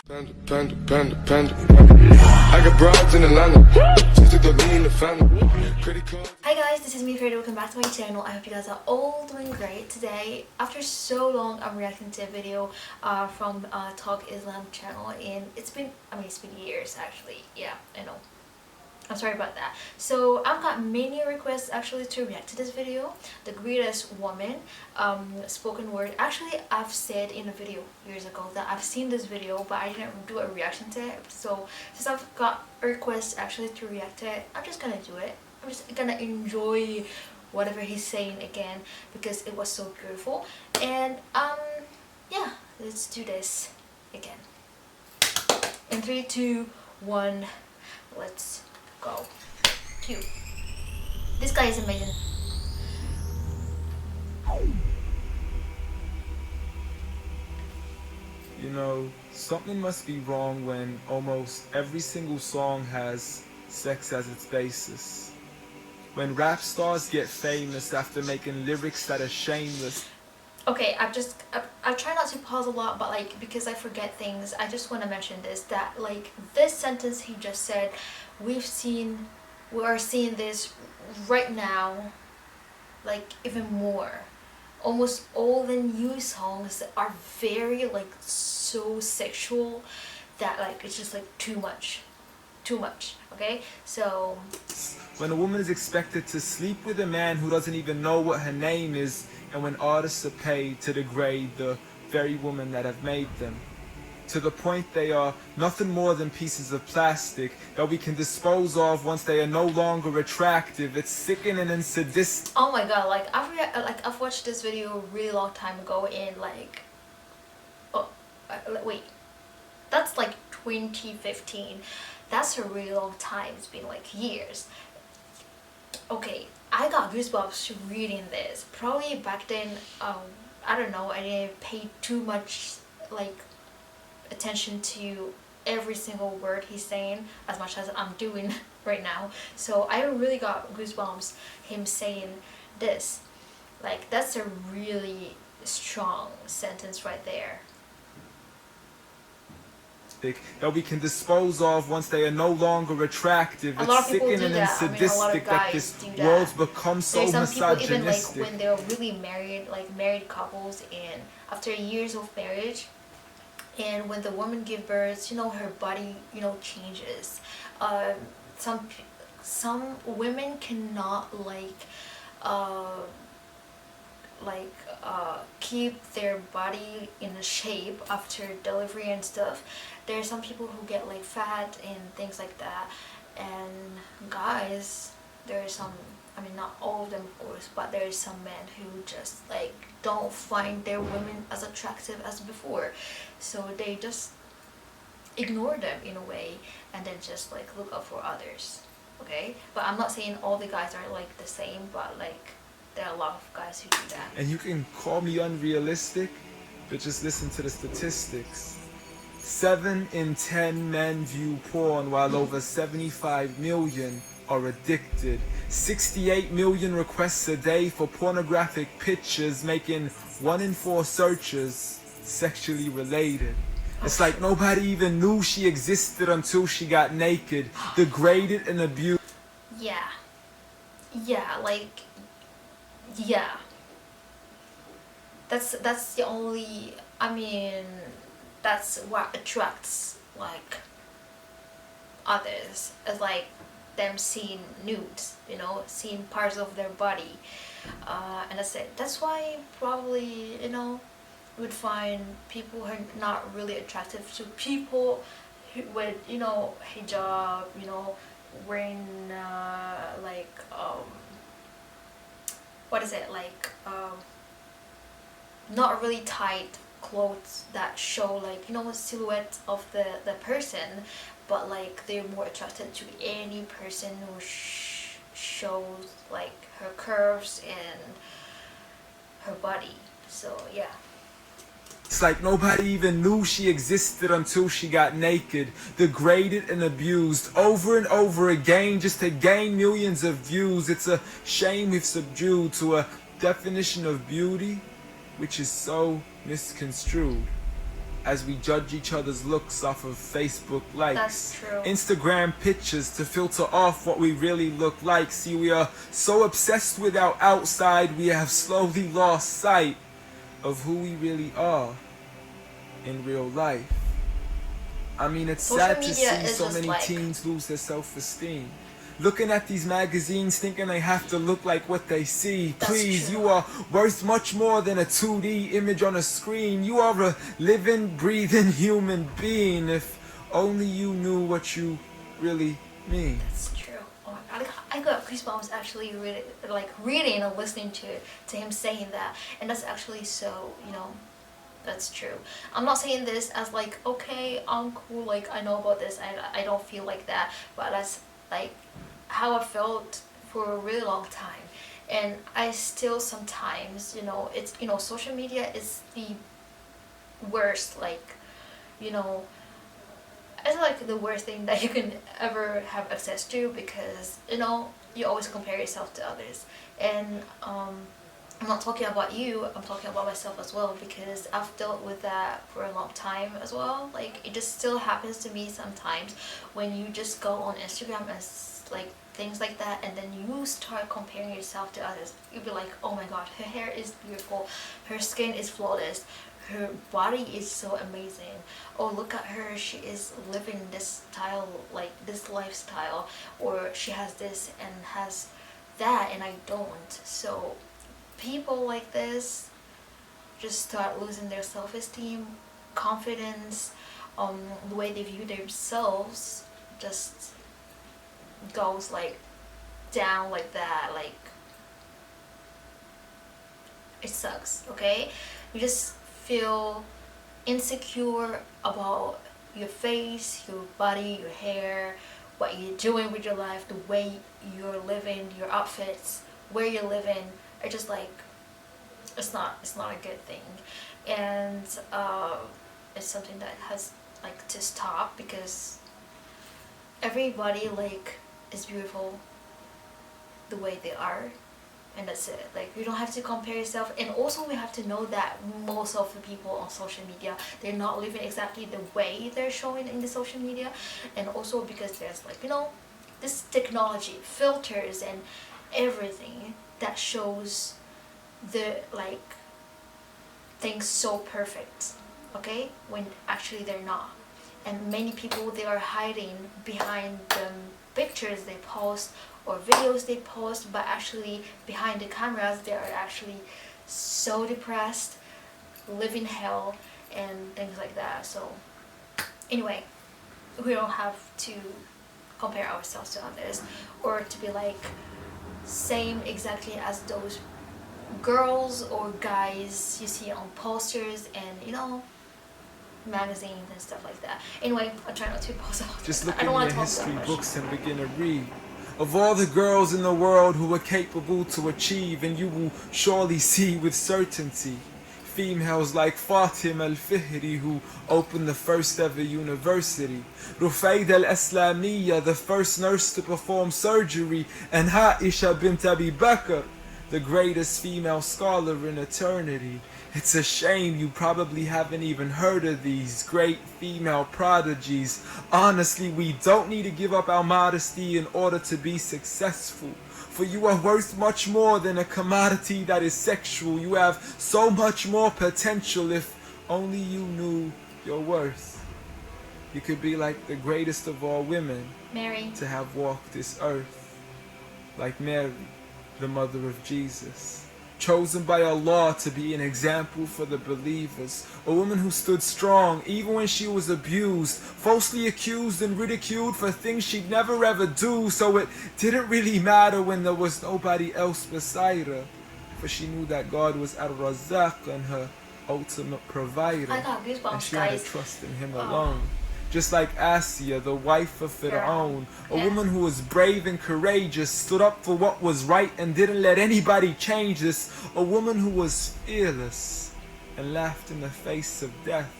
I got broads in Atlanta. Just to lean the family. Hi guys, this is me Fredo. Welcome back to my channel. I hope you guys are all doing great. Today, after so long, I'm reacting to a video from Talk Islam channel, and it's been years actually. Yeah, I know. I'm sorry about that. So I've got many requests actually to react to this video. The greatest woman, spoken word. Actually, I've said in a video years ago that I've seen this video, but I didn't do a reaction to it. So since I've got a request actually to react to it, I'm just gonna do it. I'm just gonna enjoy whatever he's saying again because it was so beautiful. And yeah, let's do this again. In 3, 2, 1, let's go. Cute. This guy is amazing. You know, something must be wrong when almost every single song has sex as its basis. When rap stars get famous after making lyrics that are shameless. Okay, I try not to pause a lot, but like because I forget things, I just want to mention this, that like this sentence he just said, we are seeing this right now, like even more. Almost all the new songs are very like so sexual that like it's just like too much. Okay, so when a woman is expected to sleep with a man who doesn't even know what her name is, and when artists are paid to degrade the very women that have made them, to the point they are nothing more than pieces of plastic that we can dispose of once they are no longer attractive. It's sickening and sadistic. Oh my god, like I've watched this video a really long time ago, and like, oh wait, that's like 2015. That's a really long time. It's been like years. Okay, I got goosebumps reading this. Probably back then, I don't know, I didn't pay too much like attention to every single word he's saying as much as I'm doing right now. So I really got goosebumps him saying this. Like that's a really strong sentence right there. That we can dispose of once they are no longer attractive. It's sickening and sadistic that this world's become so misogynistic. Some people even like when they're really married, like married couples, and after years of marriage, and when the woman gives birth, you know, her body, you know, changes. Some women cannot keep their body in a shape after delivery and stuff. There are some people who get like fat and things like that, and guys, there are some, I mean not all of them of course, but there are some men who just like don't find their women as attractive as before, so they just ignore them in a way and then just like look up for others. Okay, but I'm not saying all the guys are like the same, but like there are a lot of guys who do that. And you can call me unrealistic, but just listen to the statistics. 7 in 10 men view porn, while over 75 million are addicted. 68 million requests a day for pornographic pictures, making 1 in 4 searches sexually related. It's like nobody even knew she existed until she got naked, degraded and abused. Yeah, like, yeah. That's the only, I mean, that's what attracts like others, is like them seeing nudes, you know, seeing parts of their body, and that's it. That's why probably, you know, you would find people who are not really attractive to people who with, you know, hijab, you know, wearing like what is it, like not really tight clothes that show like, you know, silhouette of the person, but like they're more attracted to any person who shows like her curves and her body. So yeah. It's like nobody even knew she existed until she got naked, degraded and abused over and over again just to gain millions of views. It's a shame we've subdued to a definition of beauty which is so misconstrued. as we judge each other's looks off of Facebook likes. That's true. Instagram pictures to filter off what we really look like. See, we are so obsessed with our outside, we have slowly lost sight of who we really are in real life. I mean, it's Social sad to media see is so just many like- teens lose their self-esteem. Looking at these magazines thinking they have to look like what they see. That's Please, true. you are worth much more than a 2D image on a screen. You are a living, breathing human being. If only you knew what you really mean. That's true. Oh my God, I got goosebumps actually reading and listening to him saying that, and that's actually so, you know, that's true. I'm not saying this as like, okay, I'm cool, like I know about this, I don't feel like that, but that's like how I felt for a really long time. And I still sometimes, you know, it's, you know, social media is the worst, like, you know, it's like the worst thing that you can ever have access to, because, you know, you always compare yourself to others. And I'm not talking about you, I'm talking about myself as well, because I've dealt with that for a long time as well. Like, it just still happens to me sometimes when you just go on Instagram and like things like that, and then you start comparing yourself to others. You'll be like, oh my god, her hair is beautiful, her skin is flawless, her body is so amazing, oh look at her, she is living this style, like this lifestyle, or she has this and has that and I don't. So people like this just start losing their self-esteem, confidence, the way they view themselves just goes like down like that. Like, it sucks, okay? You just feel insecure about your face, your body, your hair, what you're doing with your life, the way you're living, your outfits, where you're living. It's just like, it's not a good thing. And it's something that has like to stop, because everybody like is beautiful the way they are, and that's it. Like, you don't have to compare yourself. And also we have to know that most of the people on social media, they're not living exactly the way they're showing in the social media. And also because there's like, you know, this technology, filters and everything that shows the like things so perfect, okay, when actually they're not. And many people, they are hiding behind the pictures they post or videos they post, but actually behind the cameras they are actually so depressed, living hell and things like that. So anyway, we don't have to compare ourselves to others, or to be like same exactly as those girls or guys you see on posters and, you know, magazines and stuff like that. Anyway, I try not to post about Just that. look I in don't want your to talk that history much. books and begin to read. Of all the girls in the world who were capable to achieve, and you will surely see with certainty, females like Fatim al-Fihri, who opened the first ever university, Rufayda al-Islamiyya, the first nurse to perform surgery, and Aisha bint Abi Bakr, the greatest female scholar in eternity. It's a shame you probably haven't even heard of these great female prodigies. Honestly, we don't need to give up our modesty in order to be successful. For you are worth much more than a commodity that is sexual. You have so much more potential if only you knew your worth. You could be like the greatest of all women Mary. to have walked this earth. Like Mary, the mother of Jesus, chosen by Allah to be an example for the believers, a woman who stood strong even when she was abused, falsely accused and ridiculed for things she'd never ever do, so it didn't really matter when there was nobody else beside her, for she knew that God was Ar-Razzaq and her ultimate provider, I got goosebumps, and she had guys. to trust in Him alone. Just like Asiya, the wife of Fir'aun, a woman who was brave and courageous, stood up for what was right and didn't let anybody change this. A woman who was fearless and laughed in the face of death,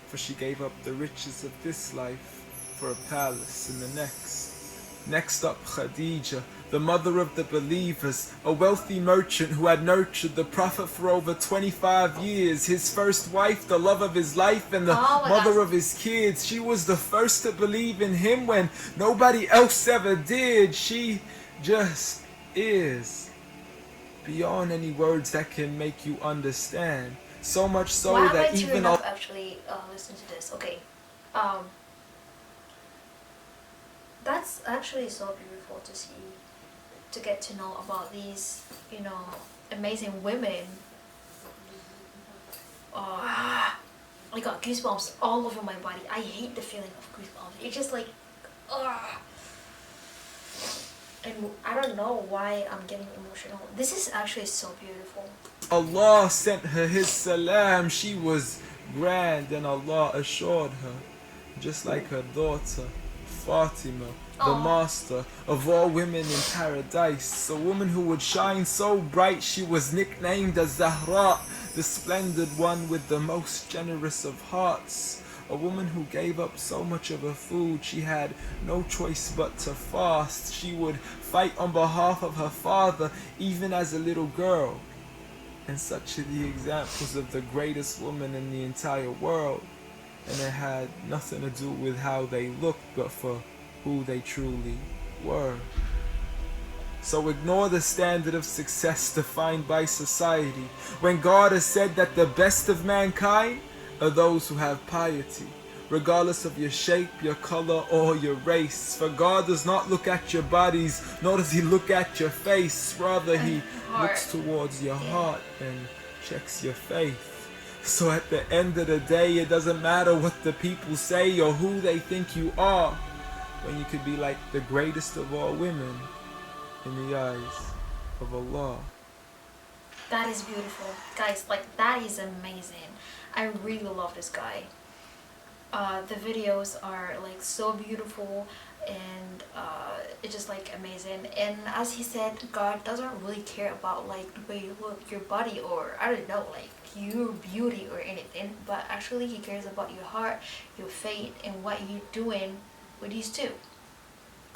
for she gave up the riches of this life for a palace in the next. Next up, Khadija, the mother of the believers, a wealthy merchant who had nurtured the Prophet for over 25 years, his first wife, the love of his life, and the Oh my mother gosh. of his kids. She was the first to believe in him when nobody else ever did. She just is. Beyond any words that can make you understand. So much so Why am I that too even enough actually listen to this? Okay. That's actually so beautiful to see, to get to know about these, you know, amazing women. I got goosebumps all over my body. I hate the feeling of goosebumps. It's just like, and I don't know why I'm getting emotional. This is actually so beautiful. Allah sent her his salam, she was grand, and Allah assured her, just like her daughter Fatima, the Aw. master of all women in paradise, a woman who would shine so bright she was nicknamed as Zahra, the splendid one with the most generous of hearts, a woman who gave up so much of her food she had no choice but to fast. She would fight on behalf of her father even as a little girl. And such are the examples of the greatest woman in the entire world. And it had nothing to do with how they looked, but for who they truly were. So ignore the standard of success defined by society, when God has said that the best of mankind are those who have piety, regardless of your shape, your color, or your race. For God does not look at your bodies, nor does he look at your face. Rather, he looks towards your heart and checks your faith. So at the end of the day, it doesn't matter what the people say or who they think you are, when you could be like the greatest of all women in the eyes of Allah. That is beautiful. Guys, like, that is amazing. I really love this guy. The videos are like so beautiful, and it's just like amazing. And as he said, God doesn't really care about like the way you look, your body, or I don't know, like your beauty or anything, but actually he cares about your heart, your faith, and what you're doing with these two.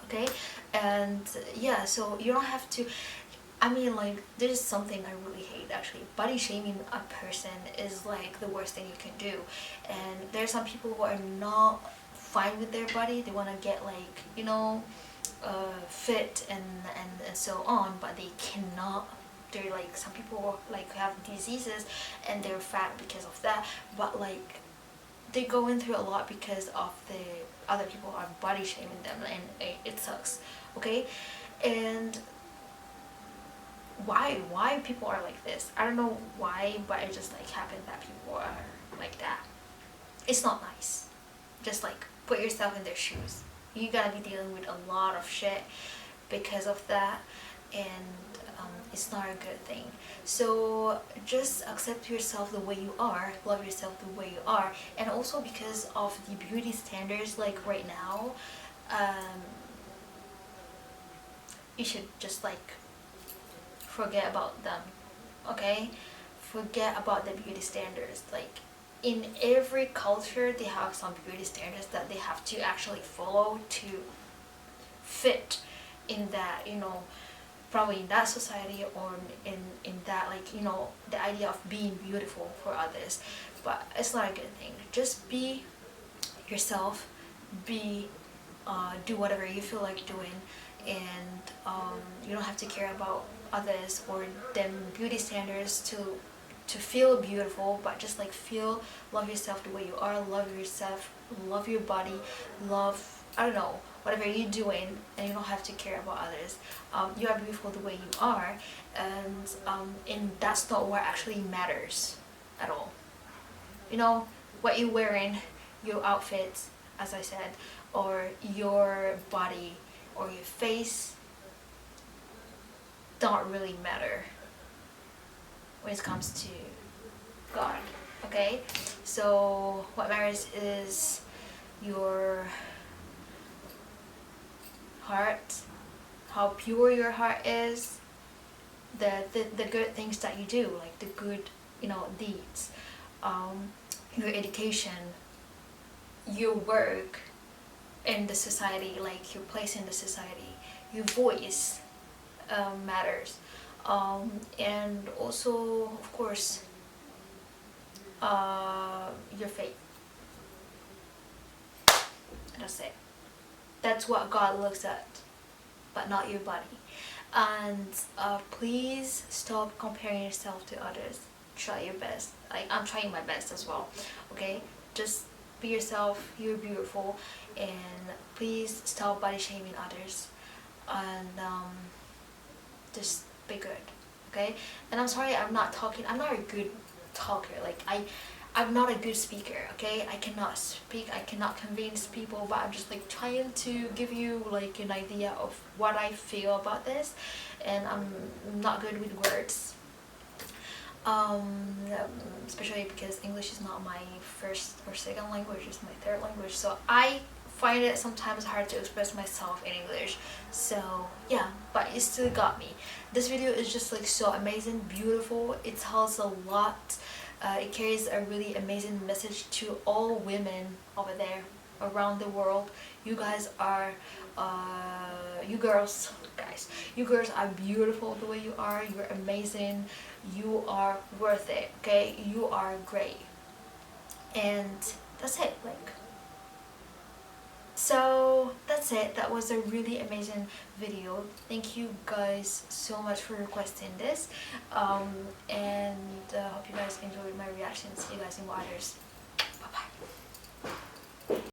Okay? And yeah, so you don't have to, I mean, like, there's something I really hate actually. Body shaming a person is like the worst thing you can do. And there's some people who are not fine with their body. They want to get like, you know, fit and so on, but they cannot. They're like, some people like have diseases and they're fat because of that. But like, they're going through a lot because of the other people are body shaming them, and it sucks. Okay? And why people are like this, I don't know why, but it just like happened that people are like that. It's not nice. Just like put yourself in their shoes. You gotta be dealing with a lot of shit because of that, and it's not a good thing. So just accept yourself the way you are, love yourself the way you are. And also because of the beauty standards like right now, you should just like forget about them. Okay, forget about the beauty standards. Like, in every culture they have some beauty standards that they have to actually follow to fit in that, you know, probably in that society, or in that, like, you know, the idea of being beautiful for others. But it's not a good thing. Just be yourself, be do whatever you feel like doing, and you don't have to care about others or them beauty standards to feel beautiful, but just like love yourself the way you are, love yourself, love your body, love, I don't know, whatever you're doing, and you don't have to care about others. You are beautiful the way you are, and that's not what actually matters at all. You know, what you're wearing, your outfits, as I said, or your body or your face don't really matter when it comes to God. Okay? So what matters is your heart, how pure your heart is, the good things that you do, like the good, you know, deeds, your education, your work in the society, like your place in the society, your voice, matters. And also, of course, your faith. That's it. That's what God looks at, but not your body. And please stop comparing yourself to others. Try your best. I'm trying my best as well. Okay, just be yourself. You're beautiful, and please stop body shaming others, and just be good. Okay. And I'm sorry, I'm not a good talker. I'm not a good speaker. Okay, I cannot speak, I cannot convince people, but I'm just like trying to give you like an idea of what I feel about this, and I'm not good with words, especially because English is not my first or second language, it's my third language, so I find it sometimes hard to express myself in English. So yeah, but it still got me. This video is just like so amazing, beautiful, it tells a lot. It carries a really amazing message to all women over there around the world. You guys are you girls are beautiful the way you are. You're amazing, you are worth it. Okay, you are great. And that's it. So that's it. That was a really amazing video. Thank you guys so much for requesting this, and hope you guys enjoyed my reaction. See you guys in more others.